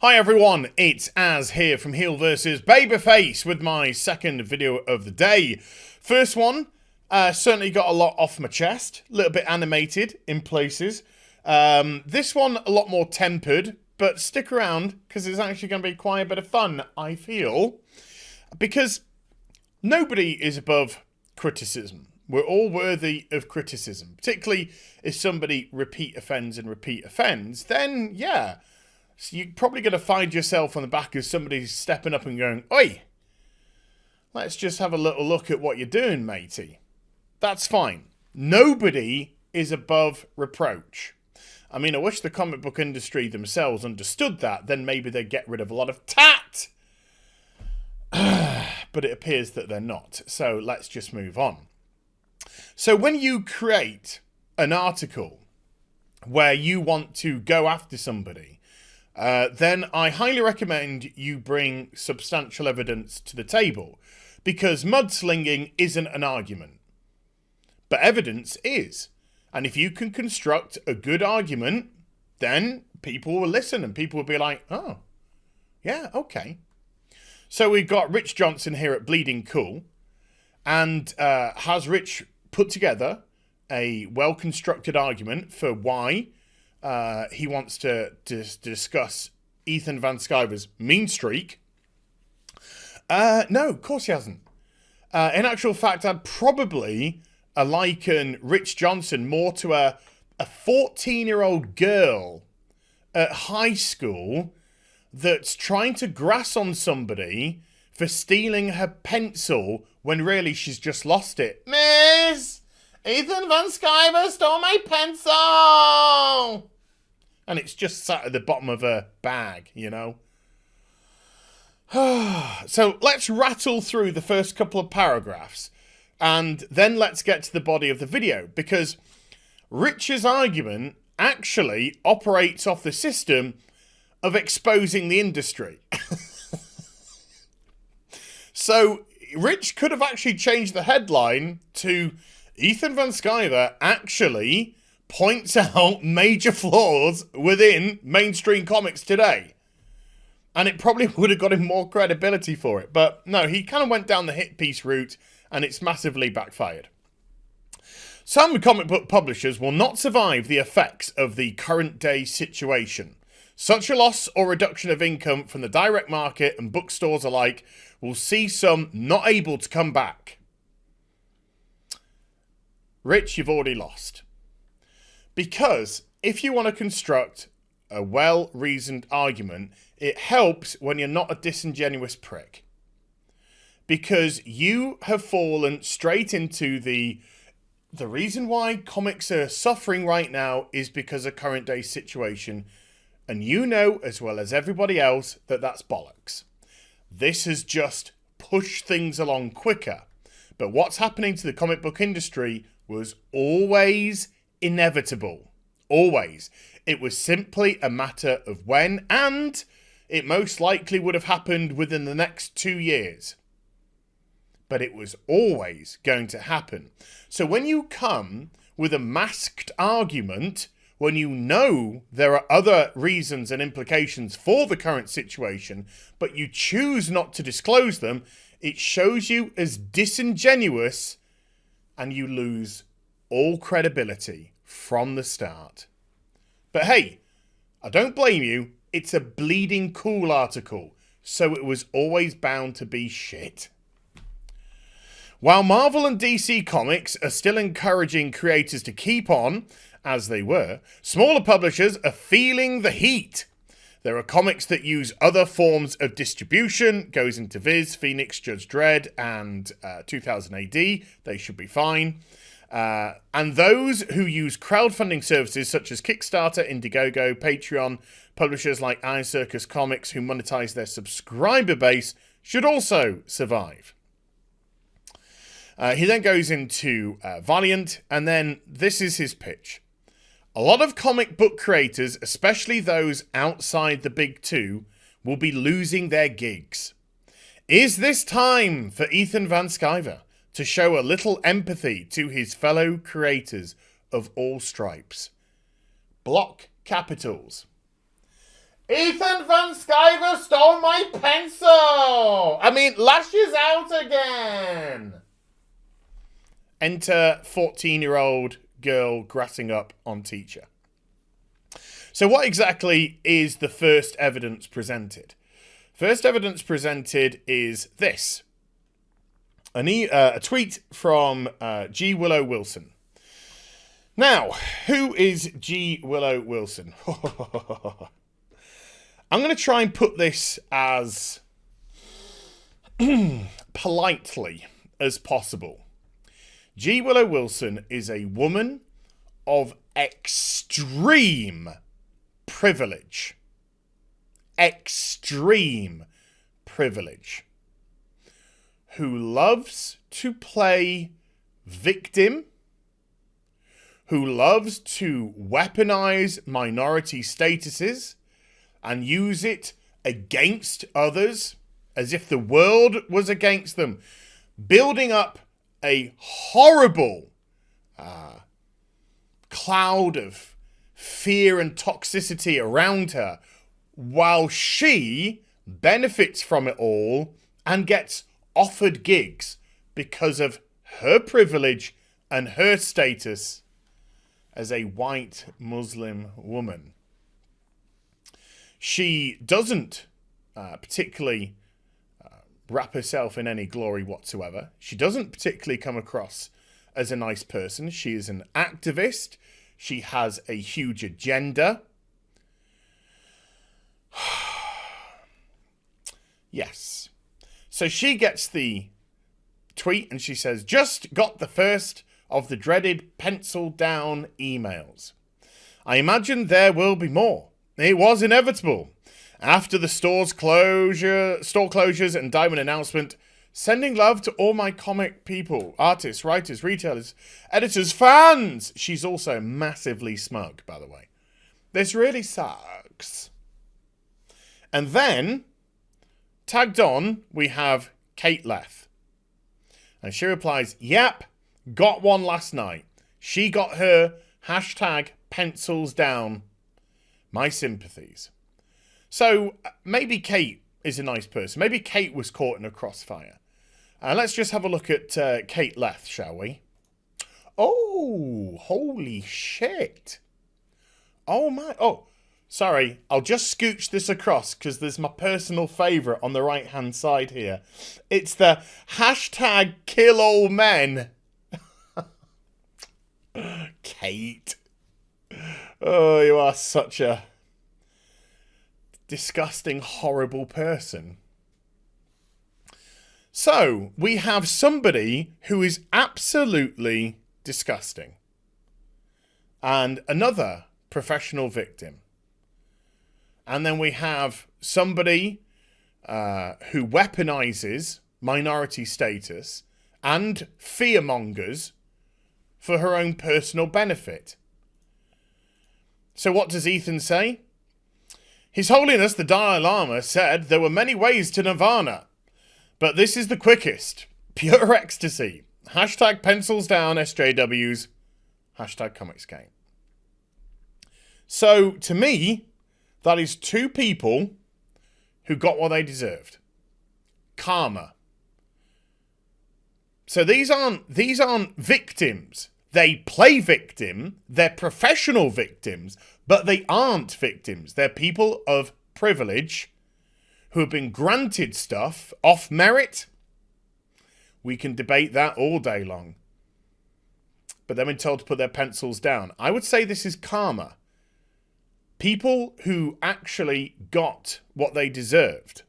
Hi everyone, it's Az here from HeelvsBabyface with my second video of the day. First one, certainly got a lot off my chest, a little bit animated in places. This one a lot more tempered, but stick around because it's actually going to be quite a bit of fun, I feel. Because nobody is above criticism. We're all worthy of criticism, particularly if somebody repeat offends, then yeah. So you're probably going to find yourself on the back of somebody stepping up and going, "Oi, let's just have a little look at what you're doing, matey." That's fine. Nobody is above reproach. I mean, I wish the comic book industry themselves understood that, then maybe they'd get rid of a lot of tat. But it appears that they're not. So let's just move on. So when you create an article where you want to go after somebody, then I highly recommend you bring substantial evidence to the table, because mudslinging isn't an argument, but evidence is. And if you can construct a good argument, then people will listen and people will be like, "Oh, yeah, okay." So we've got Rich Johnson here at Bleeding Cool, and has Rich put together a well-constructed argument for why he wants to discuss Ethan Van Sciver's mean streak. No, of course he hasn't. In actual fact, I'd probably liken Rich Johnson more to a 14-year-old girl at high school that's trying to grass on somebody for stealing her pencil when really she's just lost it. "Miss, Ethan Van Sciver stole my pencil!" And it's just sat at the bottom of a bag, you know. So let's rattle through the first couple of paragraphs and then let's get to the body of the video, because Rich's argument actually operates off the system of exposing the industry. So Rich could have actually changed the headline to "Ethan Van Sciver actually points out major flaws within mainstream comics today." And it probably would have got him more credibility for it. But no, he kind of went down the hit piece route and it's massively backfired. Some comic book publishers will not survive the effects of the current day situation. Such a loss or reduction of income from the direct market and bookstores alike will see some not able to come back. Rich, you've already lost. Because if you want to construct a well-reasoned argument, it helps when you're not a disingenuous prick. Because you have fallen straight into the reason why comics are suffering right now is because of current day situation. And you know as well as everybody else that that's bollocks. This has just pushed things along quicker. But what's happening to the comic book industry was always inevitable. Always. It was simply a matter of when, and it most likely would have happened within the next 2 years. But it was always going to happen. So when you come with a masked argument, when you know there are other reasons and implications for the current situation, but you choose not to disclose them, it shows you as disingenuous and you lose all credibility from the start. But hey, I don't blame you. It's a Bleeding Cool article, so it was always bound to be shit. While Marvel and DC Comics are still encouraging creators to keep on, as they were, smaller publishers are feeling the heat. There are comics that use other forms of distribution, goes into Viz, Phoenix, Judge Dredd, and 2000 AD. They should be fine. And those who use crowdfunding services such as Kickstarter, Indiegogo, Patreon, publishers like Iron Circus Comics who monetize their subscriber base should also survive. He then goes into Valiant, and then this is his pitch. A lot of comic book creators, especially those outside the big two, will be losing their gigs. Is this time for Ethan Van Sciver to show a little empathy to his fellow creators of all stripes? Block capitals. Ethan Van Sciver stole my pencil! I mean, lashes out again! Enter 14-year-old girl grassing up on teacher. So what exactly is the first evidence presented? First evidence presented is this. A tweet from G. Willow Wilson. Now, who is G. Willow Wilson? I'm going to try and put this as politely as possible. G. Willow Wilson is a woman of extreme privilege. Extreme privilege. Who loves to play victim. Who loves to weaponize minority statuses and use it against others as if the world was against them, building up a horrible cloud of fear and toxicity around her, while she benefits from it all and gets offered gigs because of her privilege and her status as a white Muslim woman. She doesn't particularly wrap herself in any glory whatsoever. She doesn't particularly come across as a nice person. She is an activist. She has a huge agenda. Yes. So she gets the tweet and she says, just got the first of the dreaded pencil down emails. I imagine there will be more. It was inevitable. After the store closures and diamond announcement, sending love to all my comic people, artists, writers, retailers, editors, fans. She's also massively smug, by the way. This really sucks. And then, tagged on, we have Kate Leth. And she replies, yep, got one last night. She got her hashtag pencils down. My sympathies. So maybe Kate is a nice person. Maybe Kate was caught in a crossfire. Let's just have a look at Kate Leth, shall we? Oh, holy shit. Oh my. Oh, sorry. I'll just scooch this across because there's my personal favourite on the right-hand side here. It's the hashtag kill all men. Kate. Oh, you are such a disgusting, horrible person. So, we have somebody who is absolutely disgusting. And another professional victim. And then we have somebody who weaponizes minority status and fearmongers for her own personal benefit. So what does Ethan say? His Holiness the Dalai Lama said there were many ways to nirvana, but this is the quickest. Pure ecstasy. Hashtag pencils down SJWs. Hashtag comics game. So, to me, that is two people who got what they deserved. Karma. So these aren't victims. They play victim, they're professional victims, but they aren't victims. They're people of privilege who have been granted stuff off merit. We can debate that all day long. But they've been told to put their pencils down. I would say this is karma. People who actually got what they deserved.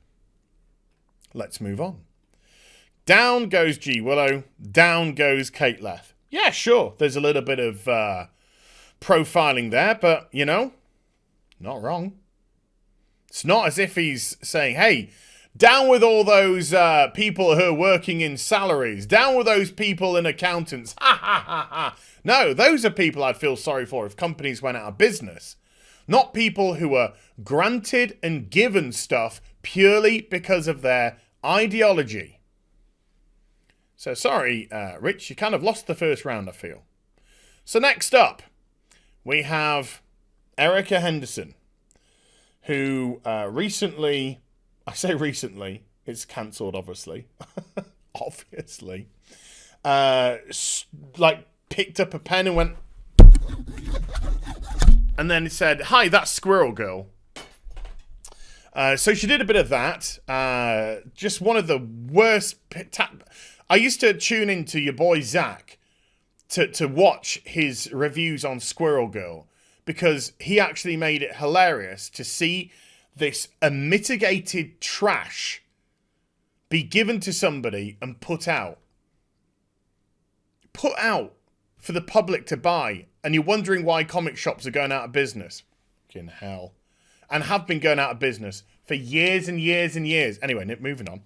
Let's move on. Down goes G. Willow. Down goes Kate Leth. Yeah, sure, there's a little bit of profiling there, but, you know, not wrong. It's not as if he's saying, hey, down with all those people who are working in salaries. Down with those people in accountants. Ha, ha, ha, ha. No, those are people I'd feel sorry for if companies went out of business. Not people who are granted and given stuff purely because of their ideology. So sorry, Rich, you kind of lost the first round, I feel. So next up, we have Erica Henderson, who recently, I say recently, it's cancelled, obviously, obviously, like picked up a pen and went, and then it said, "Hi, that's Squirrel Girl." So she did a bit of that. Just one of the worst. I used to tune into your boy Zach to watch his reviews on Squirrel Girl, because he actually made it hilarious to see this unmitigated trash be given to somebody and put out for the public to buy. And you're wondering why comic shops are going out of business. Fucking hell. And have been going out of business for years and years and years. Anyway, moving on.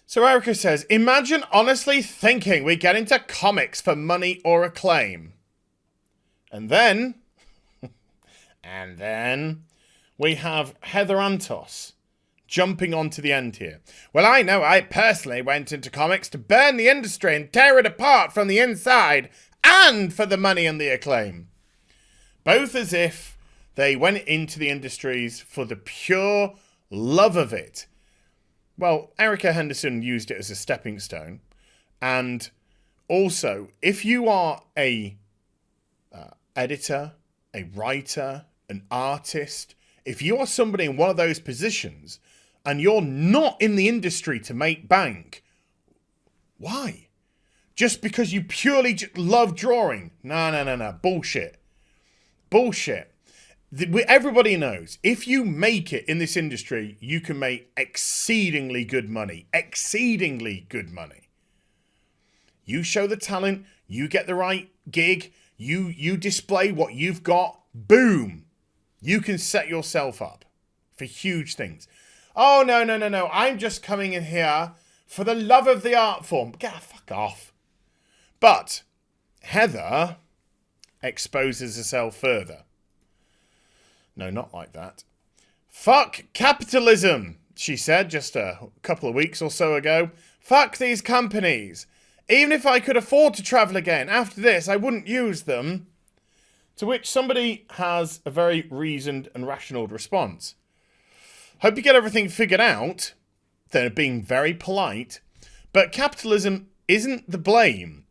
So Erica says, imagine honestly thinking we get into comics for money or acclaim. And then we have Heather Antos jumping onto the end here. Well, I know I personally went into comics to burn the industry and tear it apart from the inside, and for the money and the acclaim. Both as if they went into the industries for the pure love of it. Well, Erica Henderson used it as a stepping stone. And also, if you are a editor, a writer, an artist, if you are somebody in one of those positions and you're not in the industry to make bank, why? Just because you purely love drawing? No. Bullshit. Everybody knows, if you make it in this industry, you can make exceedingly good money. Exceedingly good money. You show the talent, you get the right gig, you display what you've got, boom. You can set yourself up for huge things. Oh, no. I'm just coming in here for the love of the art form. Fuck off. But Heather exposes herself further. No, not like that. Fuck capitalism, she said just a couple of weeks or so ago. Fuck these companies. Even if I could afford to travel again, after this, I wouldn't use them. To which somebody has a very reasoned and rational response. Hope you get everything figured out. They're being very polite. But capitalism isn't the blame.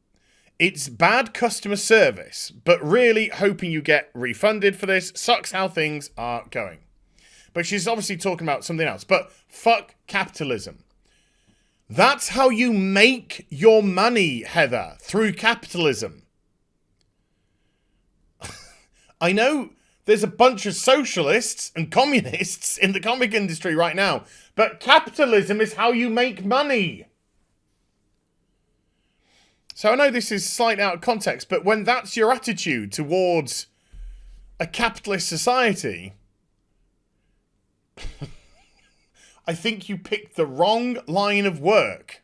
It's bad customer service, but really hoping you get refunded for this. Sucks how things are going. But she's obviously talking about something else. But fuck capitalism. That's how you make your money, Heather, through capitalism. I know there's a bunch of socialists and communists in the comic industry right now, but capitalism is how you make money. So I know this is slightly out of context, but when that's your attitude towards a capitalist society, I think you picked the wrong line of work.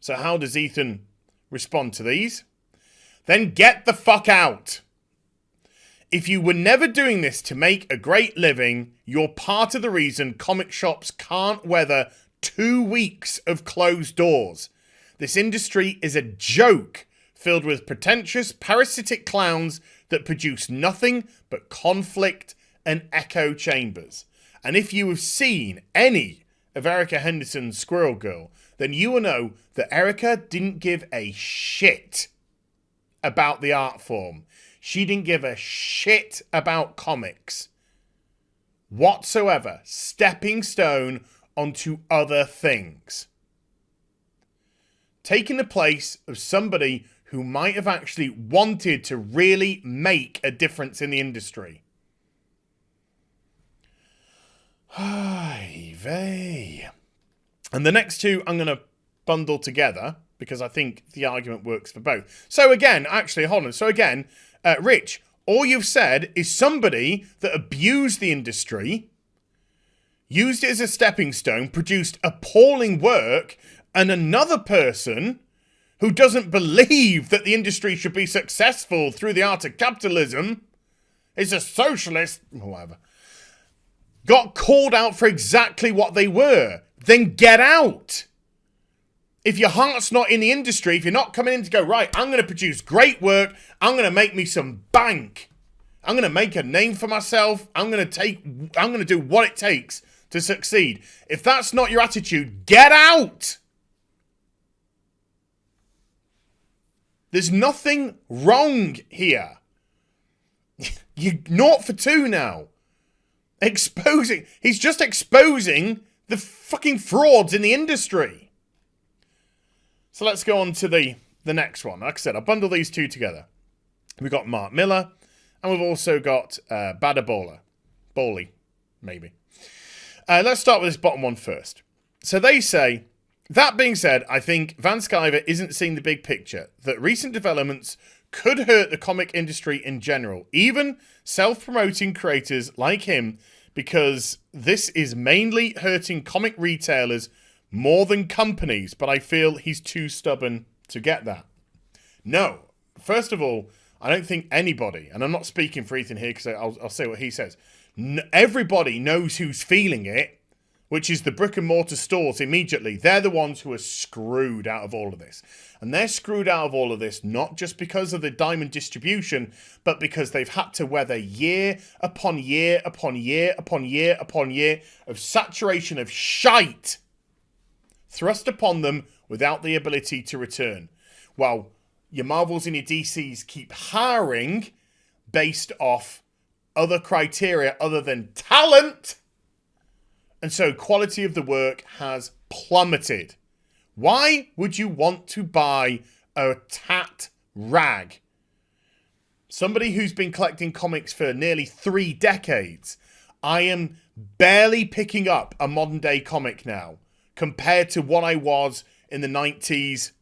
So how does Ethan respond to these? Then get the fuck out. If you were never doing this to make a great living, you're part of the reason comic shops can't weather 2 weeks of closed doors. This industry is a joke filled with pretentious, parasitic clowns that produce nothing but conflict and echo chambers. And if you have seen any of Erica Henderson's Squirrel Girl, then you will know that Erica didn't give a shit about the art form. She didn't give a shit about comics whatsoever. Stepping stone onto other things. Taking the place of somebody who might have actually wanted to really make a difference in the industry. Ay vey. And the next two I'm going to bundle together because I think the argument works for both. So again, actually, hold on. So again, Rich, all you've said is somebody that abused the industry, used it as a stepping stone, produced appalling work, and another person who doesn't believe that the industry should be successful through the art of capitalism, is a socialist, whatever, got called out for exactly what they were. Then get out. If your heart's not in the industry, if you're not coming in to go, right, I'm going to produce great work, I'm going to make me some bank, I'm going to make a name for myself. I'm going to do what it takes to succeed. If that's not your attitude, get out. There's nothing wrong here. You're 0 for 2 now. He's just exposing the fucking frauds in the industry. So let's go on to the next one. Like I said, I'll bundle these two together. We've got Mark Miller, and we've also got Bada Bawley, maybe. Let's start with this bottom one first. So they say, that being said, I think Van Sciver isn't seeing the big picture, that recent developments could hurt the comic industry in general, even self-promoting creators like him, because this is mainly hurting comic retailers more than companies, but I feel he's too stubborn to get that. No. First of all, I don't think anybody, and I'm not speaking for Ethan here because I'll say what he says, everybody knows who's feeling it, which is the brick and mortar stores immediately. They're the ones who are screwed out of all of this. And they're screwed out of all of this not just because of the diamond distribution, but because they've had to weather year upon year upon year upon year upon year of saturation of shite thrust upon them without the ability to return. While your Marvels and your DCs keep hiring based off other criteria other than talent. And so quality of the work has plummeted. Why would you want to buy a tat rag? Somebody who's been collecting comics for nearly 3 decades. I am barely picking up a modern day comic now compared to what I was in the 90s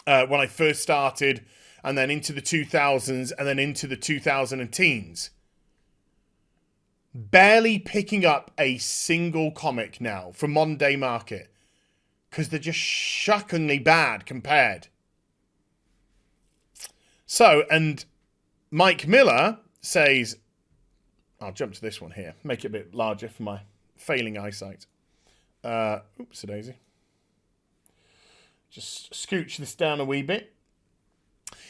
when I first started, and then into the 2000s, and then into the 2000 teens. Barely picking up a single comic now from modern day market because they're just shockingly bad compared. So, and Mike Miller says, I'll jump to this one here, make it a bit larger for my failing eyesight. Oops-a-daisy. Just scooch this down a wee bit.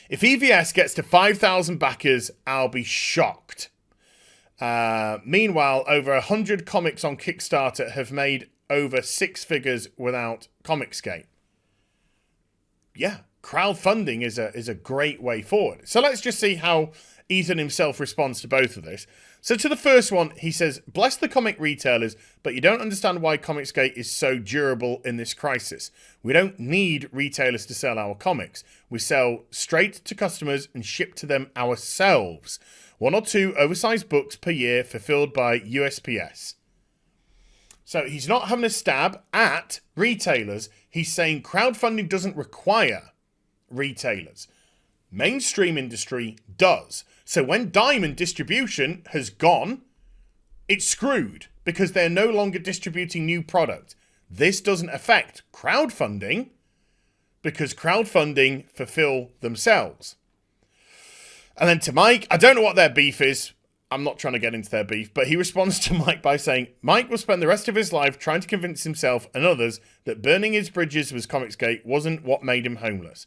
If EVS gets to 5,000 backers, I'll be shocked. Meanwhile, over 100 comics on Kickstarter have made over 6 figures without Comicsgate. Yeah, crowdfunding is a great way forward. So let's just see how Ethan himself responds to both of this. So to the first one, he says, bless the comic retailers, but you don't understand why Comicsgate is so durable in this crisis. We don't need retailers to sell our comics. We sell straight to customers and ship to them ourselves. 1 or 2 oversized books per year fulfilled by USPS. So he's not having a stab at retailers. He's saying crowdfunding doesn't require retailers. Mainstream industry does. So when diamond distribution has gone, it's screwed because they're no longer distributing new product. This doesn't affect crowdfunding because crowdfunding fulfill themselves. And then to Mike, I don't know what their beef is. I'm not trying to get into their beef, but he responds to Mike by saying, Mike will spend the rest of his life trying to convince himself and others that burning his bridges with Comicsgate wasn't what made him homeless.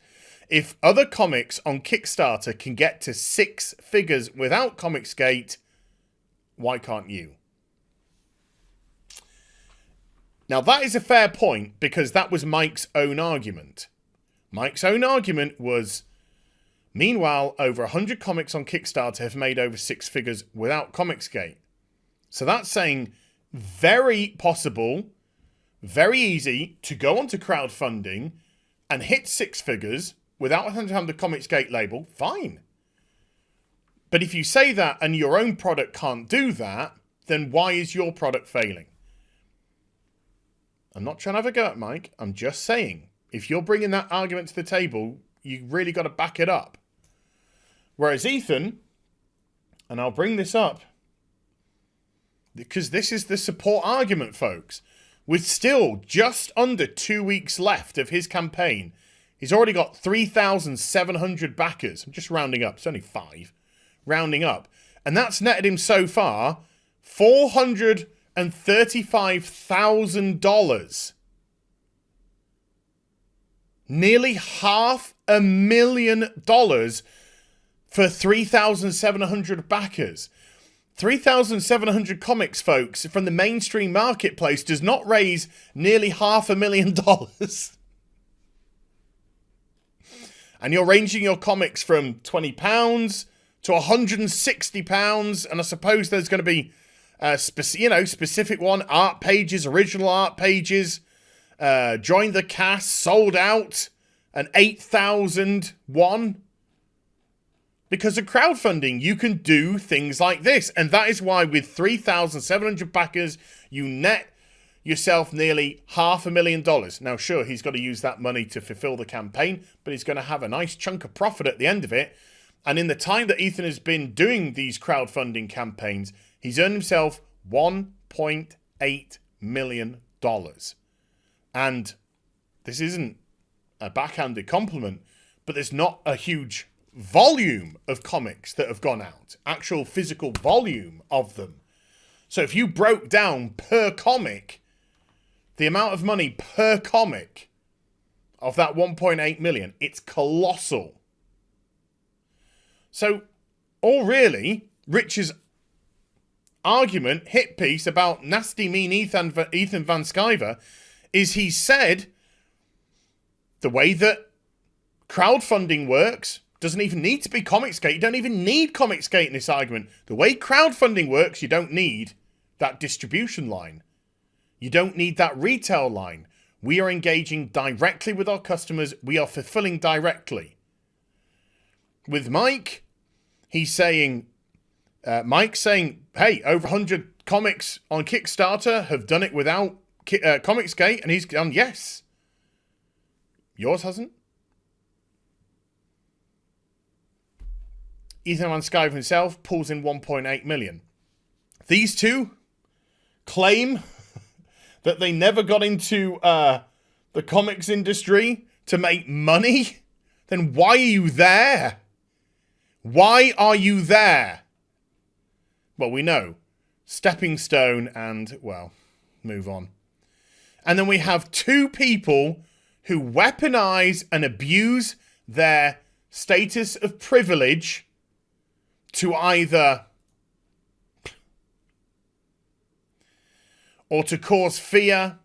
If other comics on Kickstarter can get to 6 figures without Comicsgate, why can't you? Now that is a fair point because that was Mike's own argument. Mike's own argument was, meanwhile, over 100 comics on Kickstarter have made over 6 figures without Comicsgate. So that's saying very possible, very easy to go onto crowdfunding and hit 6 figures without having to have the Comicsgate label, fine. But if you say that and your own product can't do that, then why is your product failing? I'm not trying to have a go at Mike. I'm just saying, if you're bringing that argument to the table, you really got to back it up. Whereas Ethan, and I'll bring this up, because this is the support argument, folks. With still just under 2 weeks left of his campaign, he's already got 3,700 backers. I'm just rounding up. It's only 5. Rounding up. And that's netted him so far $435,000. Nearly $500,000 for 3,700 backers. 3,700 comics, folks, from the mainstream marketplace does not raise nearly $500,000. And you're ranging your comics from £20 to £160. And I suppose there's going to be, specific one, art pages, original art pages, join the cast, sold out, an 8,000 one. Because of crowdfunding, you can do things like this. And that is why with 3,700 backers, you net yourself nearly $500,000. Now, sure, he's got to use that money to fulfill the campaign, but he's going to have a nice chunk of profit at the end of it. And in the time that Ethan has been doing these crowdfunding campaigns, he's earned himself $1.8 million. And this isn't a backhanded compliment, but there's not a huge volume of comics that have gone out, actual physical volume of them. So if you broke down per comic, the amount of money per comic of that 1.8 million, it's colossal. So all really, Rich's argument, hit piece about nasty mean Ethan Van Sciver is he said the way that crowdfunding works doesn't even need to be Comicsgate. You don't even need Comicsgate in this argument. The way crowdfunding works, you don't need that distribution line. You don't need that retail line. We are engaging directly with our customers. We are fulfilling directly. With Mike, he's saying, Mike's saying, hey, over 100 comics on Kickstarter have done it without Comicsgate. And he's gone, yes. Yours hasn't? Ethan Van Sciver himself pulls in 1.8 million. These two claim that they never got into the comics industry to make money. Then why are you there? Why are you there? Well, we know. Stepping stone and, well, move on. And then we have two people who weaponize and abuse their status of privilege to either or to cause fear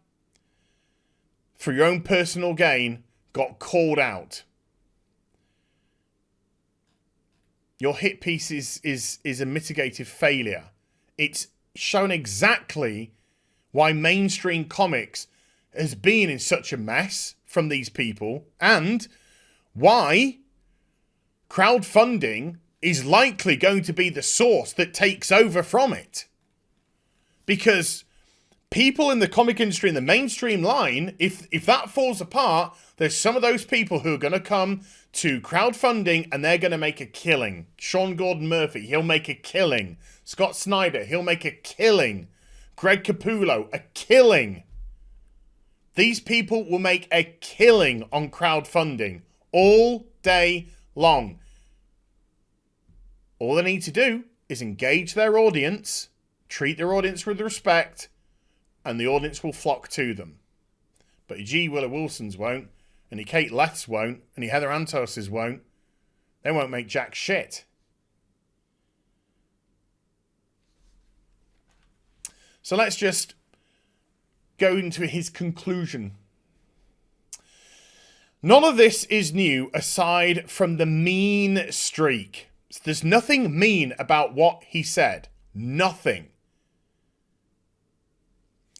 for your own personal gain, got called out. Your hit piece is a mitigated failure. It's shown exactly why mainstream comics has been in such a mess from these people and why crowdfunding is likely going to be the source that takes over from it. Because people in the comic industry, in the mainstream line, if that falls apart, there's some of those people who are going to come to crowdfunding and they're going to make a killing. Sean Gordon Murphy, he'll make a killing. Scott Snyder, he'll make a killing. Greg Capullo, a killing. These people will make a killing on crowdfunding all day long. All they need to do is engage their audience, treat their audience with respect, and the audience will flock to them. But your G. Willow Wilsons won't, and your Kate Leths won't, and your Heather Antoses won't. They won't make jack shit. So let's just go into his conclusion. None of this is new aside from the mean streak. There's nothing mean about what he said. Nothing.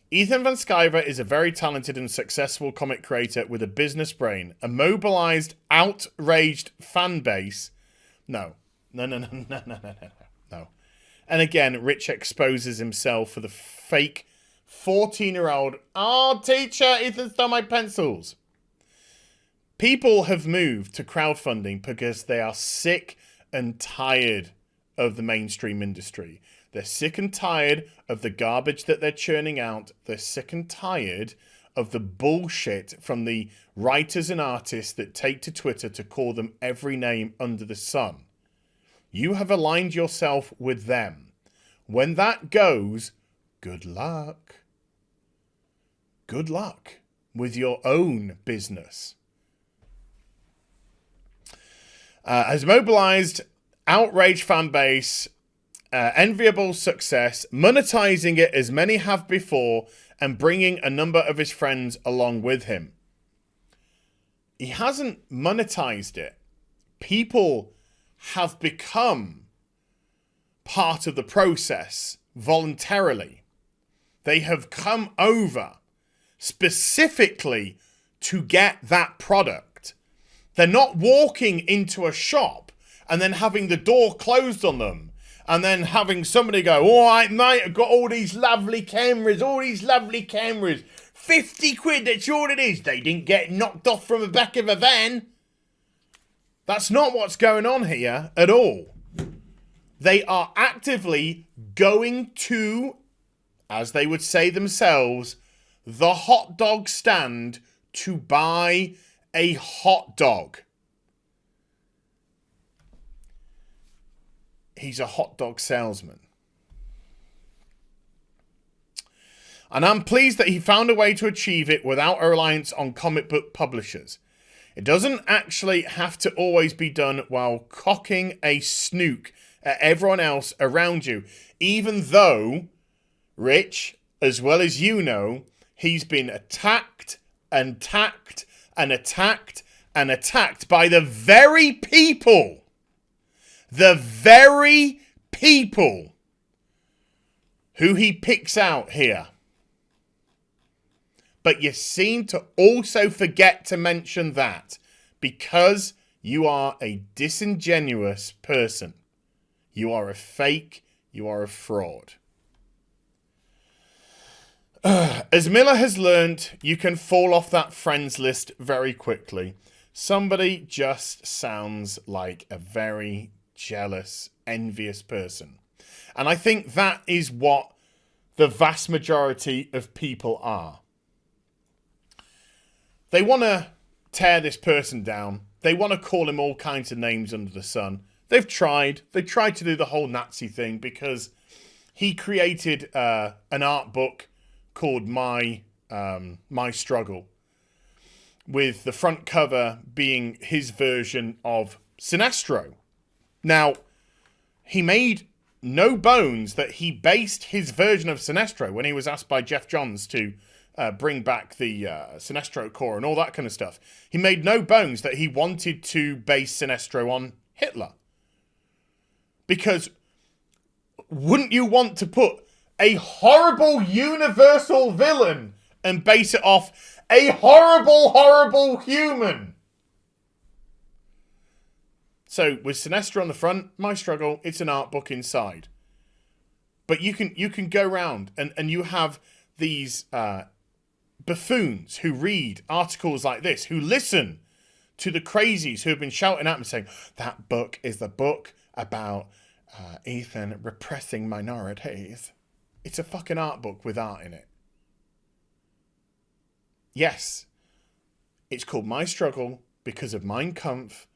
Ethan Van Sciver is a very talented and successful comic creator with a business brain, a mobilized, outraged fan base. No. And again, Rich exposes himself for the fake 14-year-old, oh, teacher, Ethan stole my pencils. People have moved to crowdfunding because they are sick and tired of the mainstream industry. They're sick and tired of the garbage that they're churning out. They're sick and tired of the bullshit from the writers and artists that take to Twitter to call them every name under the sun. You have aligned yourself with them. When that goes, good luck. Good luck with your own business. Has mobilized outraged fan base, enviable success, monetizing it as many have before, and bringing a number of his friends along with him. He hasn't monetized it. People have become part of the process voluntarily. They have come over specifically to get that product. They're not walking into a shop and then having the door closed on them and then having somebody go, all right, mate, I've got all these lovely cameras, 50 quid, that's all it is. They didn't get knocked off from the back of a van. That's not what's going on here at all. They are actively going to, as they would say themselves, the hot dog stand to buy a hot dog. He's a hot dog salesman. And I'm pleased that he found a way to achieve it without a reliance on comic book publishers. It doesn't actually have to always be done while cocking a snook at everyone else around you. Even though, Rich, as well as you know, he's been attacked and attacked and attacked and attacked by the very people who he picks out here. But you seem to also forget to mention that because you are a disingenuous person. You are a fake. You are a fraud. As Miller has learned, you can fall off that friends list very quickly. Somebody just sounds like a very jealous, envious person. And I think that is what the vast majority of people are. They want to tear this person down. They want to call him all kinds of names under the sun. They've tried. They tried to do the whole Nazi thing because he created an art book called My Struggle, with the front cover being his version of Sinestro. Now, he made no bones that he based his version of Sinestro when he was asked by Jeff Johns to bring back the Sinestro Corps and all that kind of stuff. He made no bones that he wanted to base Sinestro on Hitler. Because wouldn't you want to put a horrible universal villain and base it off a horrible, horrible human? So with Sinestro on the front, My Struggle, it's an art book inside. But you can go around and you have these buffoons who read articles like this, who listen to the crazies who have been shouting at me saying, that book is the book about Ethan repressing minorities. It's a fucking art book with art in it. Yes, it's called My Struggle because of Mein Kampf,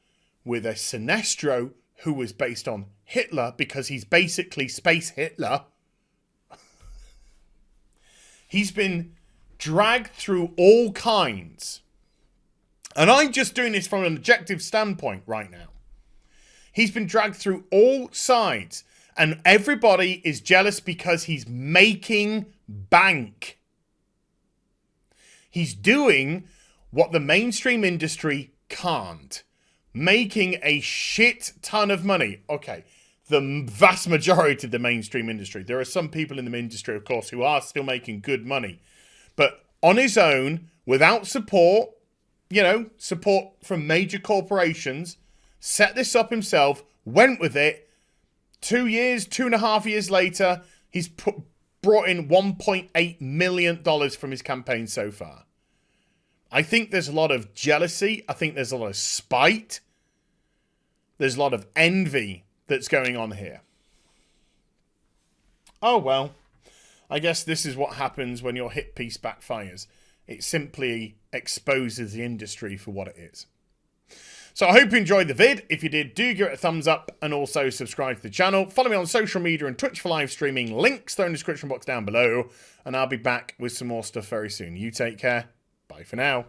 with a Sinestro who was based on Hitler because he's basically Space Hitler. He's been dragged through all kinds. And I'm just doing this from an objective standpoint right now. He's been dragged through all sides. And everybody is jealous because he's making bank. He's doing what the mainstream industry can't. Making a shit ton of money. Okay, the vast majority of the mainstream industry. There are some people in the industry, of course, who are still making good money. But on his own, without support, support from major corporations, set this up himself, went with it. 2.5 years later, he's brought in $1.8 million from his campaign so far. I think there's a lot of jealousy. I think there's a lot of spite. There's a lot of envy that's going on here. Oh, well, I guess this is what happens when your hit piece backfires. It simply exposes the industry for what it is. So I hope you enjoyed the vid. If you did, do give it a thumbs up and also subscribe to the channel. Follow me on social media and Twitch for live streaming. Links are in the description box down below. And I'll be back with some more stuff very soon. You take care. Bye for now.